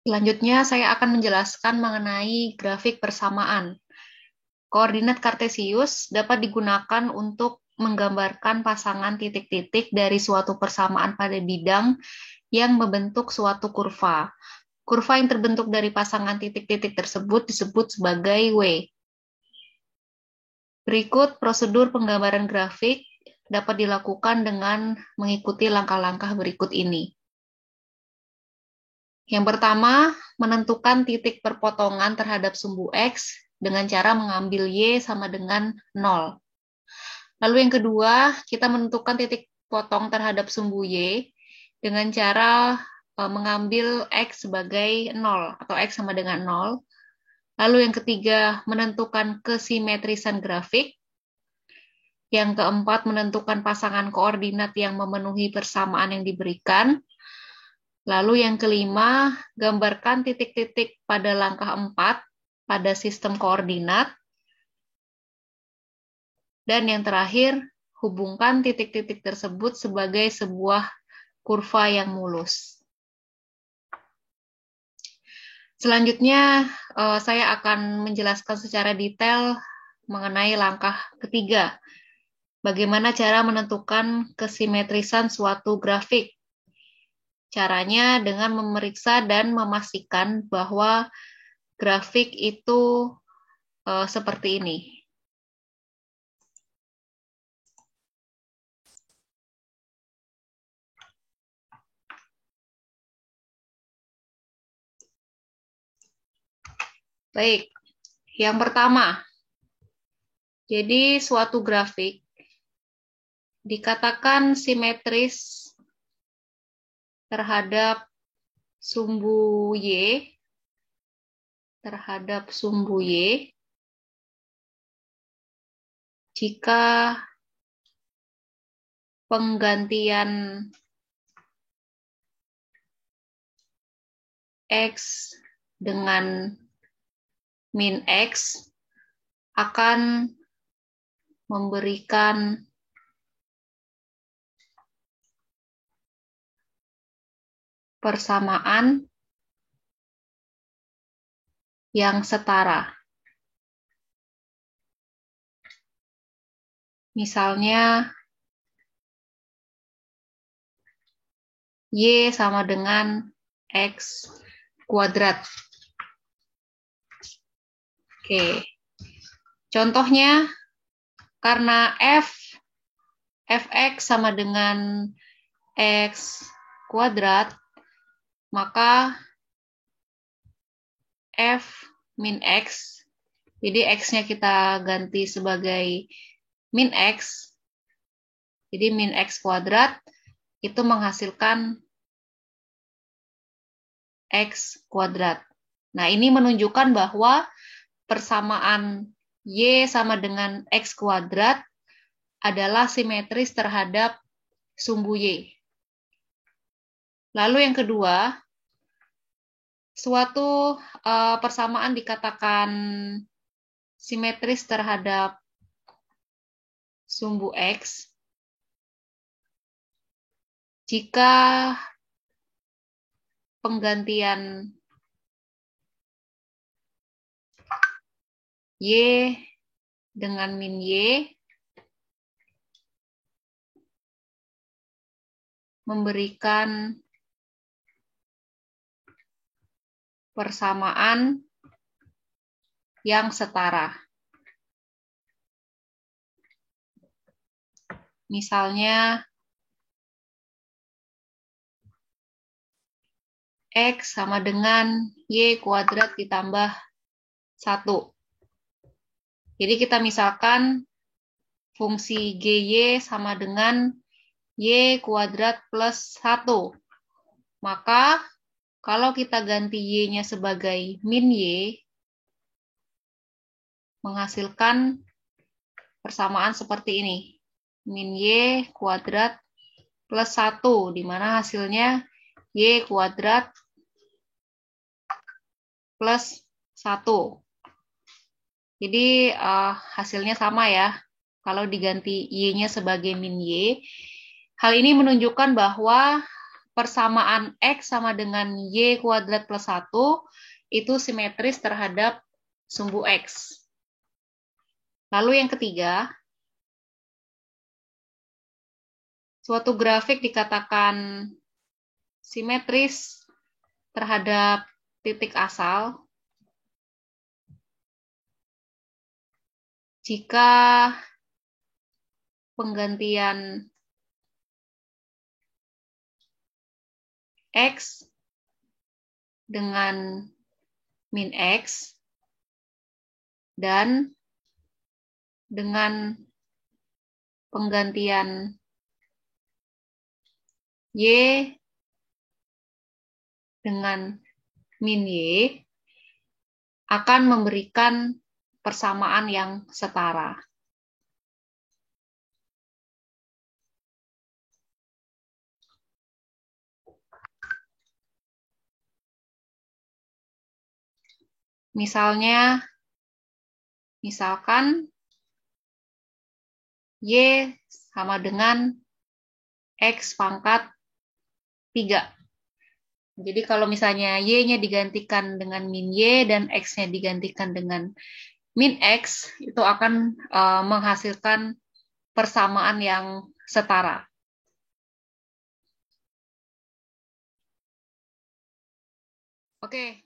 Selanjutnya, saya akan menjelaskan mengenai grafik persamaan. Koordinat kartesius dapat digunakan untuk menggambarkan pasangan titik-titik dari suatu persamaan pada bidang yang membentuk suatu kurva. Kurva yang terbentuk dari pasangan titik-titik tersebut disebut sebagai W. Berikut prosedur penggambaran grafik dapat dilakukan dengan mengikuti langkah-langkah berikut ini. Yang pertama, menentukan titik perpotongan terhadap sumbu X dengan cara mengambil Y sama dengan 0. Lalu yang kedua, kita menentukan titik potong terhadap sumbu Y dengan cara mengambil X sebagai 0 atau X sama dengan 0. Lalu yang ketiga, menentukan kesimetrisan grafik. Yang keempat, menentukan pasangan koordinat yang memenuhi persamaan yang diberikan. Lalu yang kelima, gambarkan titik-titik pada langkah 4 pada sistem koordinat. Dan yang terakhir, hubungkan titik-titik tersebut sebagai sebuah kurva yang mulus. Selanjutnya, saya akan menjelaskan secara detail mengenai langkah ketiga. Bagaimana cara menentukan kesimetrisan suatu grafik. Caranya dengan memeriksa dan memastikan bahwa grafik itu seperti ini. Baik, yang pertama, jadi suatu grafik dikatakan simetris terhadap sumbu Y jika penggantian X dengan min X akan memberikan persamaan yang setara. Misalnya, Y sama dengan X kuadrat. Oke. Contohnya, karena fx sama dengan X kuadrat, maka F min X, jadi X-nya kita ganti sebagai min X, jadi min X kuadrat itu menghasilkan X kuadrat. Nah, ini menunjukkan bahwa persamaan Y sama dengan X kuadrat adalah simetris terhadap sumbu Y. Lalu yang kedua, suatu persamaan dikatakan simetris terhadap sumbu X jika penggantian Y dengan min Y memberikan persamaan yang setara. Misalnya, X sama dengan Y kuadrat ditambah 1. Jadi kita misalkan fungsi GY sama dengan Y kuadrat plus 1. Maka kalau kita ganti Y-nya sebagai min Y, menghasilkan persamaan seperti ini. Min Y kuadrat plus 1, di mana hasilnya Y kuadrat plus 1. Jadi hasilnya sama ya. kalau diganti Y-nya sebagai min Y. Hal ini menunjukkan bahwa persamaan X sama dengan Y kuadrat plus 1 itu simetris terhadap sumbu X. Lalu yang ketiga, suatu grafik dikatakan simetris terhadap titik asal jika penggantian X dengan min X dan dengan penggantian Y dengan min Y akan memberikan persamaan yang setara. Misalkan Y sama dengan X pangkat 3. Jadi kalau misalnya Y-nya digantikan dengan min Y dan X-nya digantikan dengan min X, itu akan menghasilkan persamaan yang setara. Oke,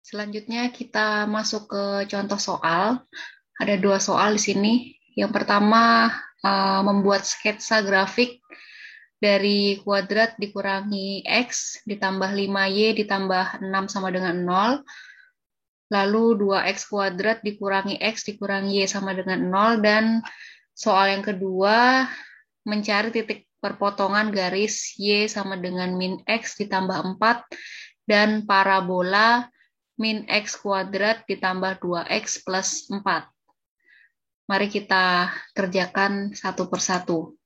selanjutnya kita masuk ke contoh soal. Ada 2 soal di sini. Yang pertama, membuat sketsa grafik dari kuadrat dikurangi X ditambah 5Y ditambah 6 sama dengan 0. Lalu 2X kuadrat dikurangi X dikurangi Y sama dengan 0. Dan soal yang kedua, mencari titik perpotongan garis Y sama dengan min X ditambah 4 dan parabola min X kuadrat ditambah 2X plus 4. Mari kita kerjakan satu persatu.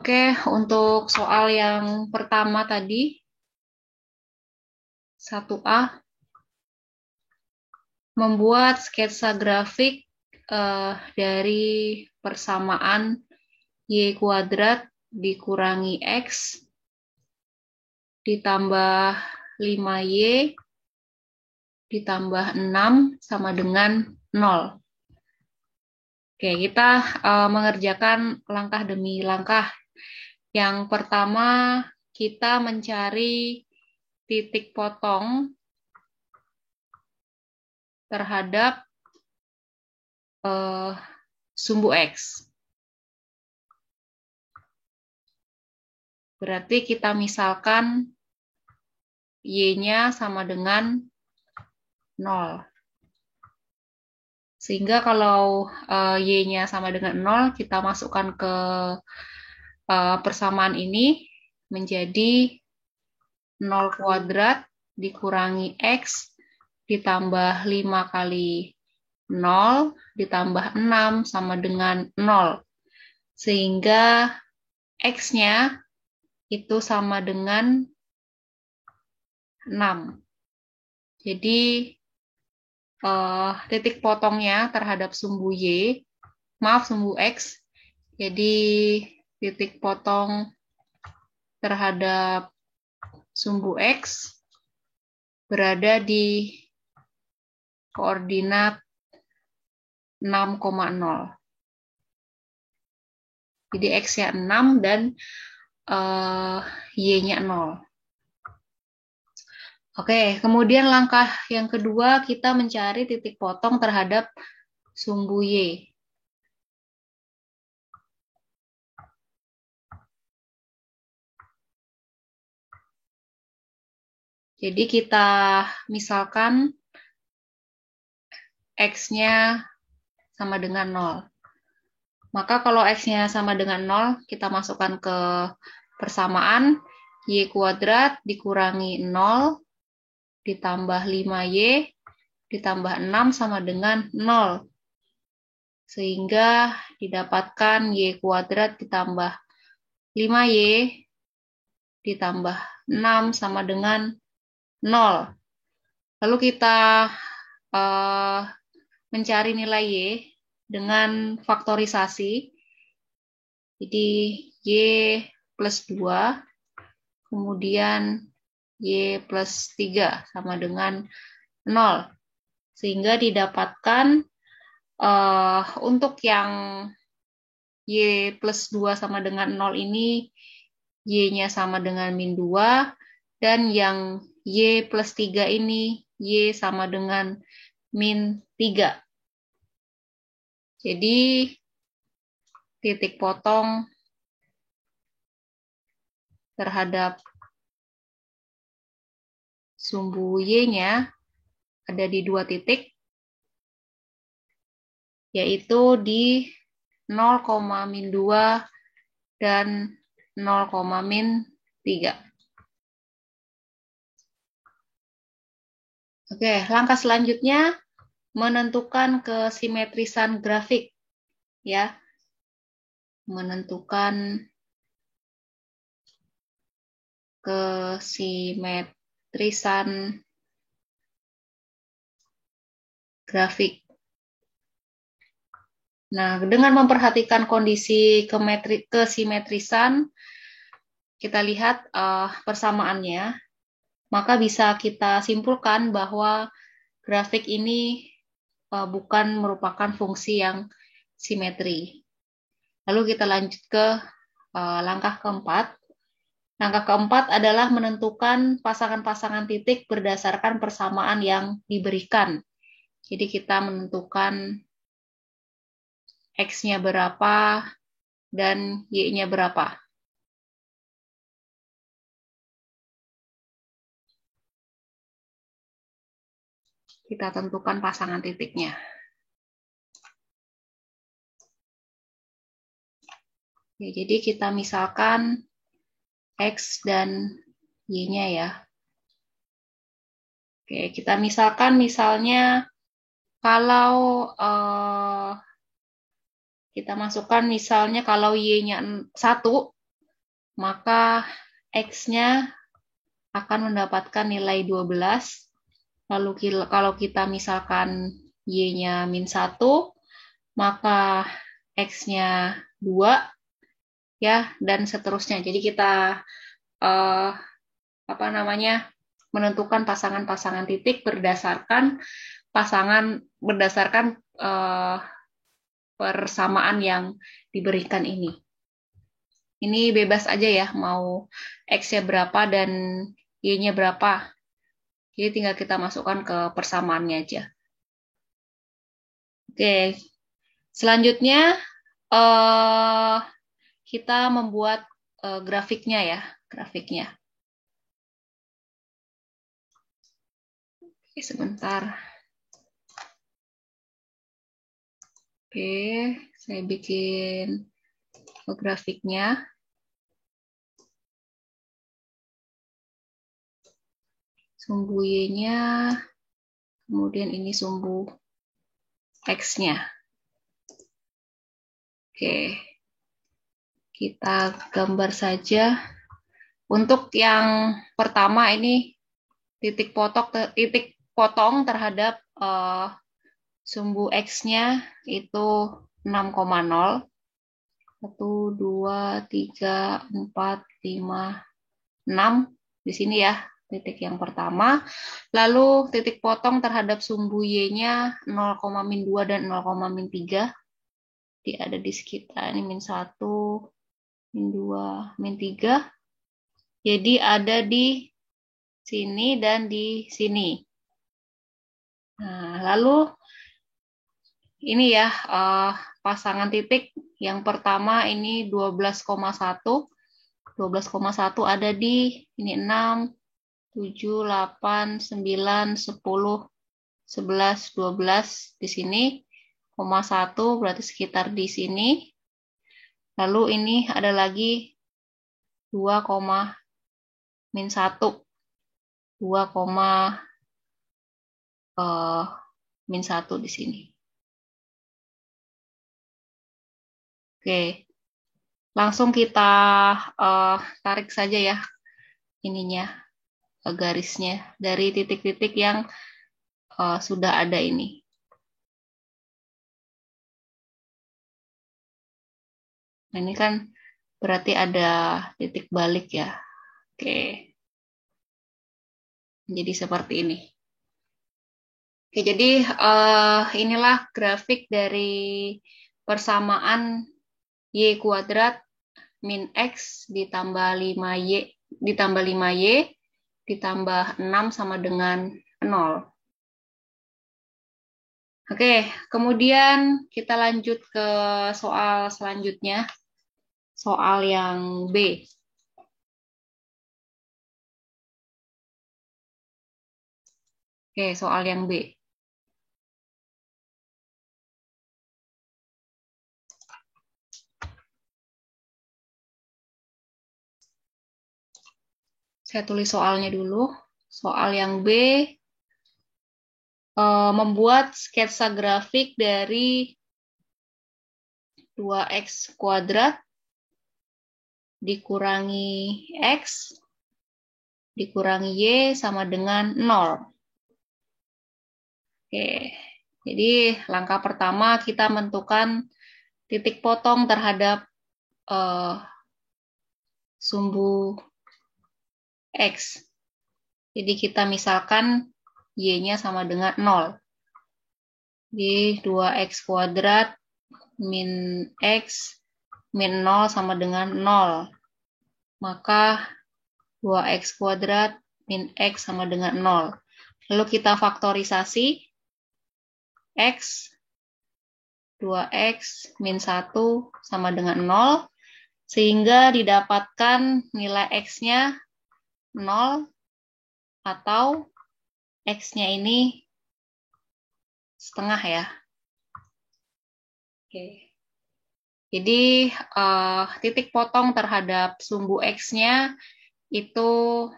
Oke, untuk soal yang pertama tadi, 1A, membuat sketsa grafik dari persamaan Y kuadrat dikurangi X ditambah 5Y ditambah 6 sama dengan 0. Oke, kita mengerjakan langkah demi langkah. Yang pertama, kita mencari titik potong terhadap sumbu X. Berarti kita misalkan Y-nya sama dengan 0. Sehingga kalau Y-nya sama dengan 0, kita masukkan ke persamaan ini menjadi 0 kuadrat dikurangi X ditambah 5 kali 0 ditambah 6 sama dengan 0. Sehingga X-nya itu sama dengan 6. Jadi titik potongnya terhadap sumbu sumbu X, jadi titik potong terhadap sumbu X berada di koordinat 6,0. Jadi X-nya 6 dan Y-nya 0. Oke, kemudian langkah yang kedua, kita mencari titik potong terhadap sumbu Y. Jadi kita misalkan X-nya sama dengan 0. Maka kalau X-nya sama dengan 0, kita masukkan ke persamaan Y kuadrat dikurangi 0 ditambah 5Y ditambah 6 sama dengan 0. Sehingga didapatkan Y kuadrat ditambah 5Y ditambah 6 sama dengan 0. Lalu kita mencari nilai Y dengan faktorisasi. Jadi Y plus 2, kemudian Y plus 3 sama dengan 0. Sehingga didapatkan untuk yang Y plus 2 sama dengan 0 ini, Y-nya sama dengan min 2, dan yang Y plus 3 ini, Y sama dengan min 3. Jadi, titik potong terhadap sumbu Y-nya ada di 2 titik, yaitu di 0,-2 dan 0,-3. Oke, langkah selanjutnya menentukan kesimetrisan grafik, ya. Menentukan kesimetrisan grafik. Nah, dengan memperhatikan kondisi kesimetrisan, kita lihat persamaannya, maka bisa kita simpulkan bahwa grafik ini bukan merupakan fungsi yang simetri. Lalu kita lanjut ke langkah keempat. Langkah keempat adalah menentukan pasangan-pasangan titik berdasarkan persamaan yang diberikan. Jadi kita menentukan X-nya berapa dan Y-nya berapa. Kita tentukan pasangan titiknya. Ya, jadi kita misalkan X dan Y-nya ya. Oke, kita misalkan misalnya kalau kita masukkan misalnya kalau Y-nya 1, maka X-nya akan mendapatkan nilai 12. Lalu kalau kita misalkan Y-nya min 1, maka X-nya 2, ya, dan seterusnya. Jadi kita menentukan pasangan-pasangan titik berdasarkan persamaan yang diberikan ini. Ini bebas aja ya, mau X-nya berapa dan Y-nya berapa. Jadi tinggal kita masukkan ke persamaannya aja. Oke, selanjutnya kita membuat grafiknya ya, grafiknya. Oke, sebentar. Oke, saya bikin grafiknya. Sumbu Y-nya, kemudian ini sumbu X-nya. Oke, kita gambar saja. Untuk yang pertama ini titik potong terhadap sumbu X-nya itu 6,0. 1, 2, 3, 4, 5, 6. Di sini ya, titik yang pertama. Lalu titik potong terhadap sumbu Y-nya 0,-2 dan 0,-3. Dia ada di sekitar ini min 1, min 2, min 3. Jadi ada di sini dan di sini. Nah, lalu ini ya pasangan titik yang pertama ini 12,1. 12,1 ada di ini 6, 7, 8, 9, 10, 11, 12 di sini. 0,1 berarti sekitar di sini. Lalu ini ada lagi 2, min 1. 2, min 1 di sini. Oke, langsung kita tarik saja ya ininya, garisnya dari titik-titik yang sudah ada ini. Nah, ini kan berarti ada titik balik ya. Oke. Jadi seperti ini. Oke, jadi inilah grafik dari persamaan Y kuadrat min X ditambah 5Y ditambah 5Y ditambah 6 sama dengan 0. Oke, kemudian kita lanjut ke soal selanjutnya. Soal yang B. Oke, soal yang B. Saya tulis soalnya dulu. Soal yang B, membuat sketsa grafik dari 2X kuadrat dikurangi X dikurangi Y sama dengan 0. Oke, jadi langkah pertama kita menentukan titik potong terhadap sumbu X. Jadi kita misalkan Y-nya sama dengan 0. Jadi 2X kuadrat min X min 0 sama dengan 0. Maka 2X kuadrat min X sama dengan 0. Lalu kita faktorisasi X 2X min 1 sama dengan 0. Sehingga didapatkan nilai X-nya 0 atau X-nya ini setengah ya. Oke. Jadi titik potong terhadap sumbu X-nya itu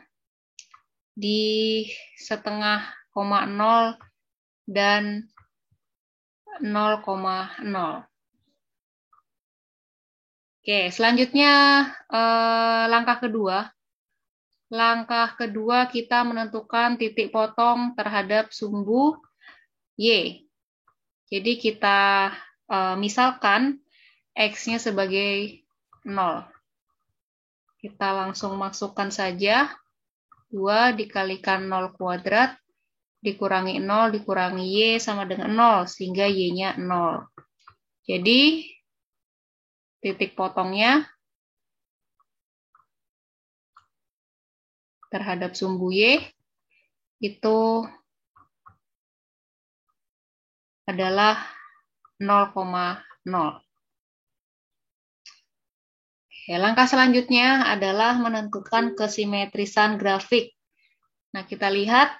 di setengah koma 0 dan 0,0. Oke, selanjutnya langkah kedua. Langkah kedua kita menentukan titik potong terhadap sumbu Y. Jadi kita misalkan X-nya sebagai 0. Kita langsung masukkan saja 2 dikalikan 0 kuadrat dikurangi 0 dikurangi Y sama dengan 0 sehingga Y-nya 0. Jadi titik potongnya terhadap sumbu Y itu adalah 0,0. Langkah selanjutnya adalah menentukan kesimetrisan grafik. Nah, kita lihat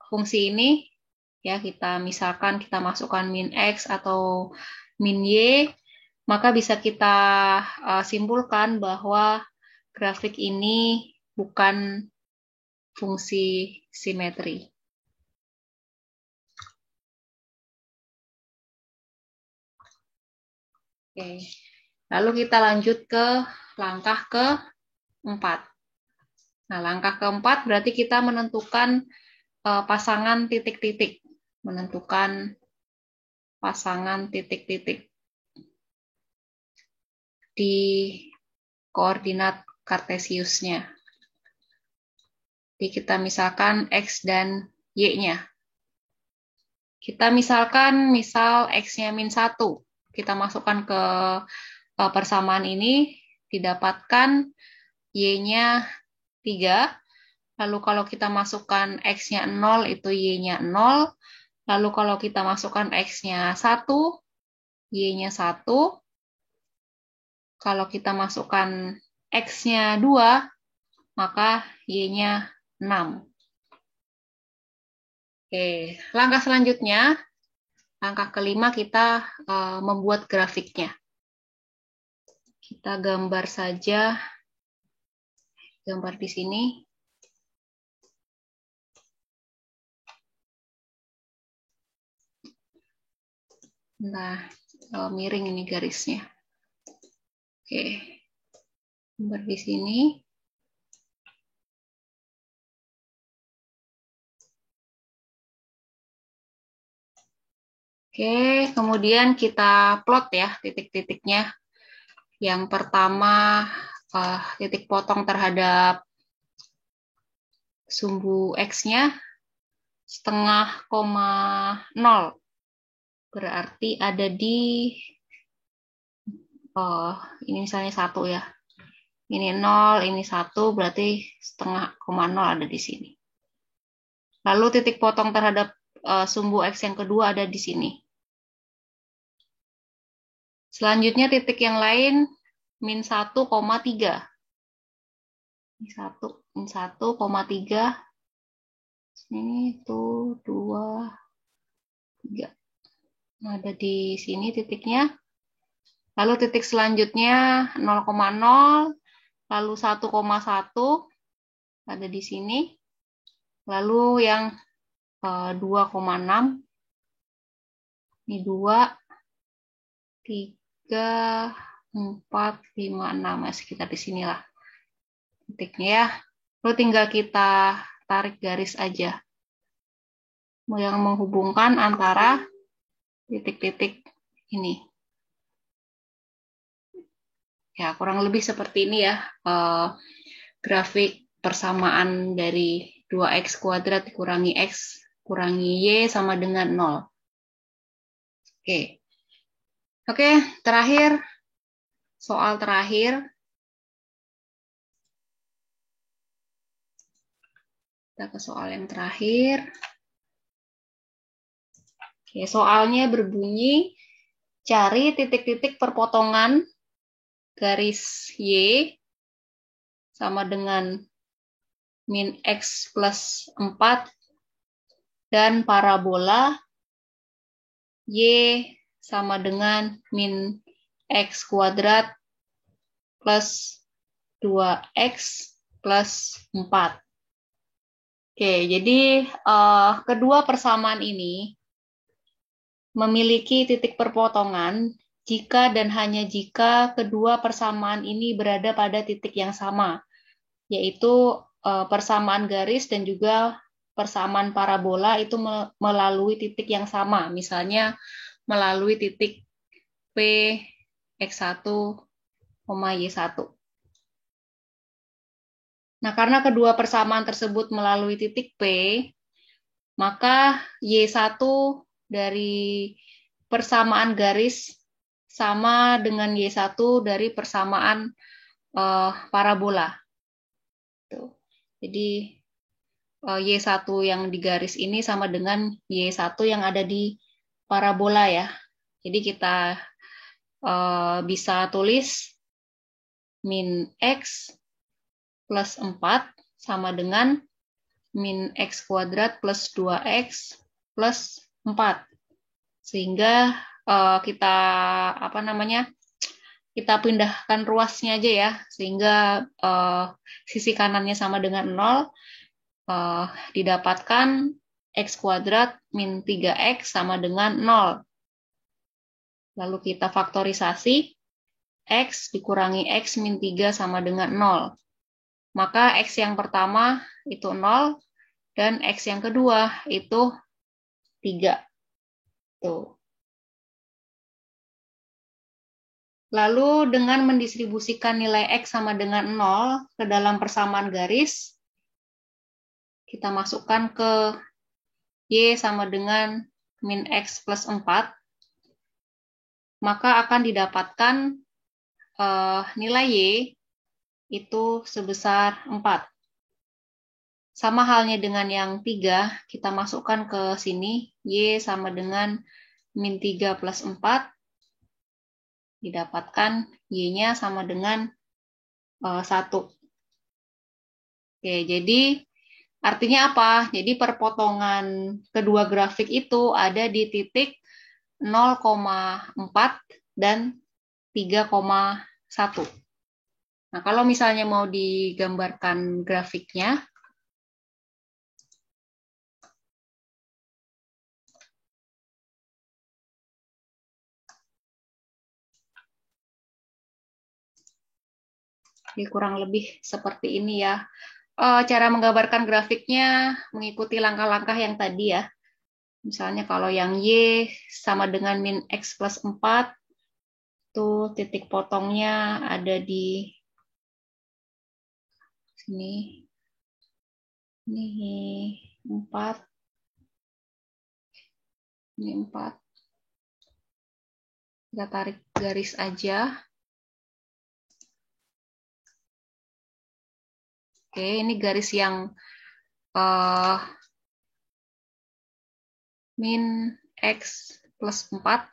fungsi ini ya, kita misalkan kita masukkan min X atau min Y, maka bisa kita simpulkan bahwa grafik ini bukan fungsi simetri. Oke. Lalu kita lanjut ke langkah keempat. Nah, langkah keempat berarti kita menentukan pasangan titik-titik. Menentukan pasangan titik-titik di koordinat kartesiusnya. Jadi kita misalkan X dan Y-nya. Kita misalkan misal X-nya min 1. Kita masukkan ke persamaan ini, didapatkan Y-nya 3. Lalu kalau kita masukkan X-nya 0, itu Y-nya 0. Lalu kalau kita masukkan X-nya 1, Y-nya 1. Kalau kita masukkan X-nya 2, maka Y-nya 6. Oke, langkah selanjutnya, langkah kelima kita membuat grafiknya. Kita gambar saja, gambar di sini. Nah, miring ini garisnya. Oke. Gambar di sini. Oke, kemudian kita plot ya titik-titiknya. Yang pertama, titik potong terhadap sumbu X-nya setengah koma 0. Berarti ada di, ini misalnya 1 ya. Ini 0, ini 1, berarti setengah koma 0 ada di sini. Lalu titik potong terhadap sumbu X yang kedua ada di sini. Selanjutnya titik yang lain min 1,3. Ini 1,3. Ini tuh 2, 3. Nah, ada di sini titiknya. Lalu titik selanjutnya 0,0, lalu 1,1 ada di sini. Lalu yang 2,6, ini 2, 3, 4, 5, 6, sekitar di sinilah titiknya ya. Lalu tinggal kita tarik garis aja yang menghubungkan antara titik-titik ini. Ya, kurang lebih seperti ini ya grafik persamaan dari 2x kuadrat dikurangi x kurangi y sama dengan 0. Oke. Oke, terakhir, soal terakhir. Kita ke soal yang terakhir. Oke, soalnya berbunyi, cari titik-titik perpotongan garis Y sama dengan min X plus 4 dan parabola Y sama dengan min X kuadrat plus 2X plus 4. Oke, jadi kedua persamaan ini memiliki titik perpotongan jika dan hanya jika kedua persamaan ini berada pada titik yang sama, yaitu persamaan garis dan juga persamaan parabola itu melalui titik yang sama, misalnya melalui titik P X1, Y1. Nah, karena kedua persamaan tersebut melalui titik P, maka Y1 dari persamaan garis sama dengan Y1 dari persamaan parabola. Jadi Y1 yang di garis ini sama dengan Y1 yang ada di parabola ya. Jadi kita bisa tulis min X plus 4 sama dengan min X kuadrat plus 2X plus 4. Sehingga kita kita pindahkan ruasnya aja ya, sehingga sisi kanannya sama dengan 0, didapatkan X kuadrat min 3X sama dengan 0. Lalu kita faktorisasi, X dikurangi X min 3 sama dengan 0. Maka X yang pertama itu 0, dan X yang kedua itu 3. Tuh. Lalu dengan mendistribusikan nilai X sama dengan 0 ke dalam persamaan garis, kita masukkan ke Y sama dengan min X plus 4, maka akan didapatkan nilai Y itu sebesar 4. Sama halnya dengan yang 3, kita masukkan ke sini, Y sama dengan min 3 plus 4, didapatkan Y-nya sama dengan 1. Oke, jadi artinya apa? Jadi perpotongan kedua grafik itu ada di titik 0,4 dan 3,1. Nah, kalau misalnya mau digambarkan grafiknya, Jadi kurang lebih seperti ini ya. Cara menggambarkan grafiknya mengikuti langkah-langkah yang tadi ya. Misalnya kalau yang Y sama dengan min X plus 4, tuh titik potongnya ada di sini. Ini 4. Ini 4. Kita tarik garis aja. Oke, ini garis yang min X plus 4.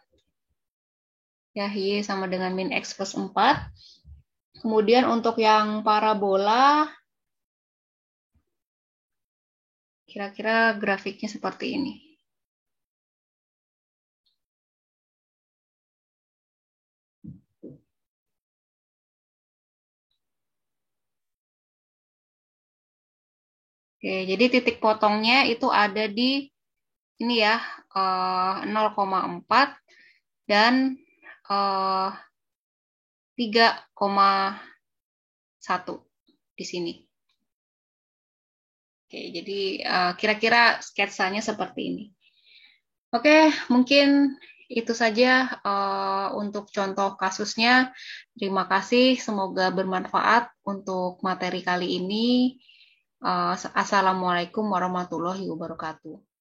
Ya, Y sama dengan min X plus 4. Kemudian untuk yang parabola, kira-kira grafiknya seperti ini. Oke, jadi titik potongnya itu ada di ini ya, 0,4 dan 3,1 di sini. Oke, jadi kira-kira sketsanya seperti ini. Oke, mungkin itu saja untuk contoh kasusnya. Terima kasih, semoga bermanfaat untuk materi kali ini. Assalamualaikum warahmatullahi wabarakatuh.